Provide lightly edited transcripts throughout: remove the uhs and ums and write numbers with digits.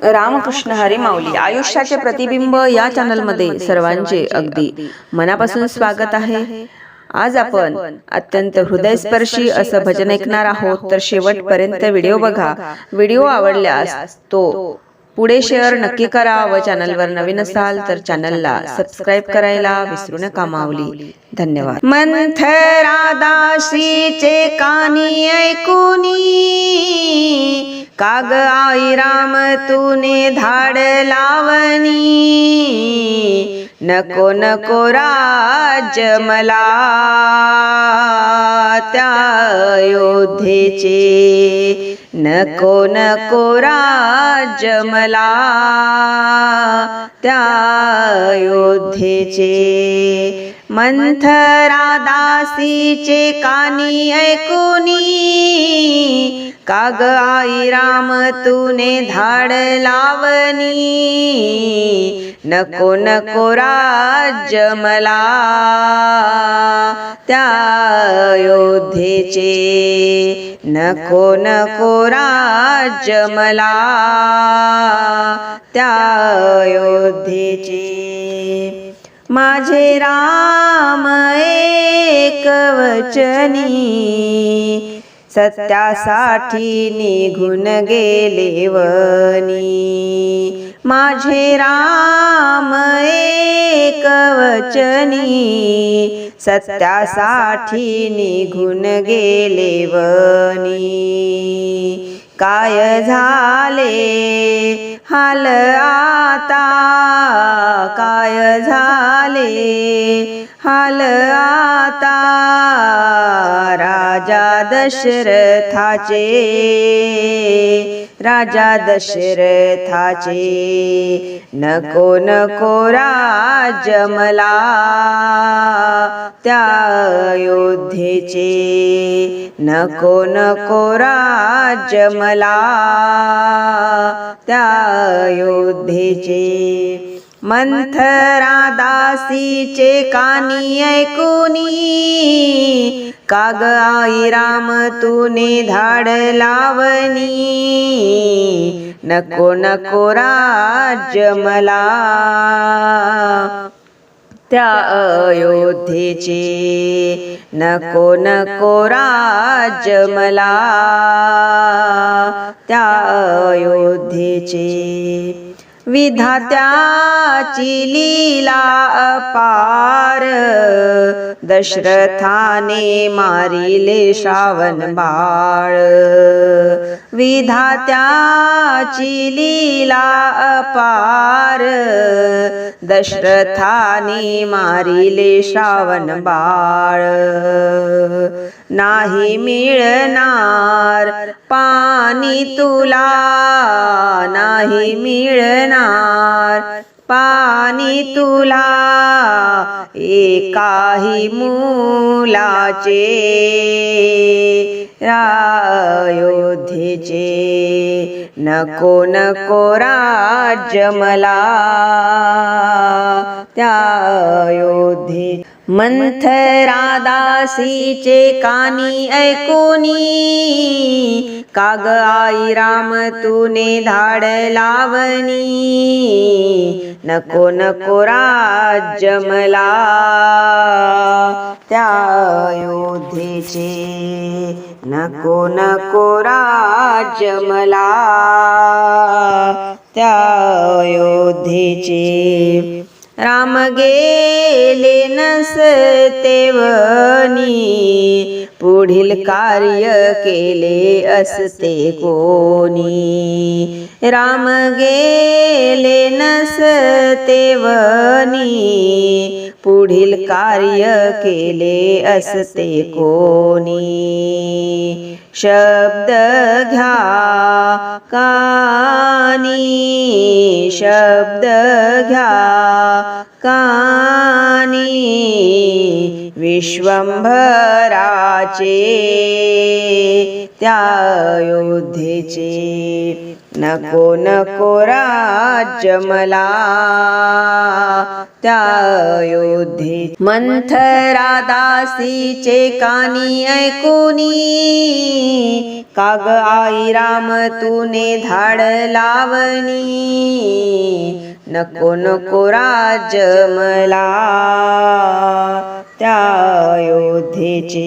रामकृष्ण हरी माऊली आयुष्याचे प्रतिबिंब या चॅनलमध्ये सर्वांचे अगदी मनापासून स्वागत आहे। आज आपण अत्यंत हृदयस्पर्शी असं भजन ऐकणार आहोत, तर शेवटपर्यंत व्हिडिओ बघा। व्हिडिओ आवडल्यास तो पुढे शेअर नक्की करा व चॅनलवर नवीन असाल तर चॅनलला सबस्क्राइब करायला विसरू नका माऊली। धन्यवाद। मंथरा दासीचे कानी ऐकुनी, काग आई राम तूने धाड लावणी, नको नको राज्य मला त्या अयोध्येचे, नको नको राज्य मला त्या अयोध्येचे। मंथरा दासीचे कानी ऐकुनी, काग आई राम तूने धाड लावणी, नको नको राज्य मला त्या अयोध्येचे, नको नको राज्य मला त्या अयोध्येचे। माझे राम एक वचनी, सत्यासाठी निघून गेले वनी। माझे राम एक वचनी, सत्यासाठी निघून गेले वनी। काय झाले हाल आता, काय झाले हाल आता राजा दशरथाचे, राजा दशरथाचे। नको नको राज्य मला त्या अयोध्येचे, नको नको राज्य मला त्या अयोध्येचे। मंथरा दासीचे कानी ऐकुनी, काग आई राम तूने धाड लावणी, नको नको राज्य मला त्या अयोध्येचे, नको नको राज्य मला त्या अयोध्येचे। विधात्याची लीला अपार, दशरथाने मारिले श्रावण बाळ। विधात्याची लीला अपार, दशरथाने मारिले श्रावण बाळ। नाही मिळणार पाणी तुला, नाही मिळणार पाणी तुला, एकाही मुलाचे अयोध्येचे, नको नको राज्य मला त्या अयोध्ये। मंथरा दासीचे कानी ऐकुनी, काग आई राम तूने धाड लावणी, नको नको राज्य मला त्या अयोध्येचे, नको नको राज्य मला त्या अयोध्येचे। राम गेले नसते वनी, पुढील कार्य केले असते कोणी। राम गेले नसते वनी, पुढील कार्य केले असते कोणी। शब्द घ्या कानी, शब्द घ्या कानी, विश्वंभराचे त्या अयोध्येचे, नको नको राज्य मला त्या अयोध्येचे. मंथरा दासीचे कानी ऐकुनी, काग आई राम तूने धाड लावणी. नको नको राज्य मला त्या अयोध्येचे.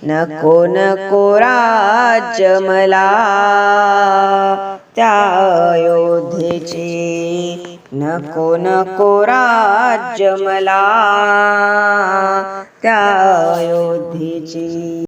नको नको राज्य मला त्या अयोध्येचे. नको नको राज्य मला त्या अयोध्येचे.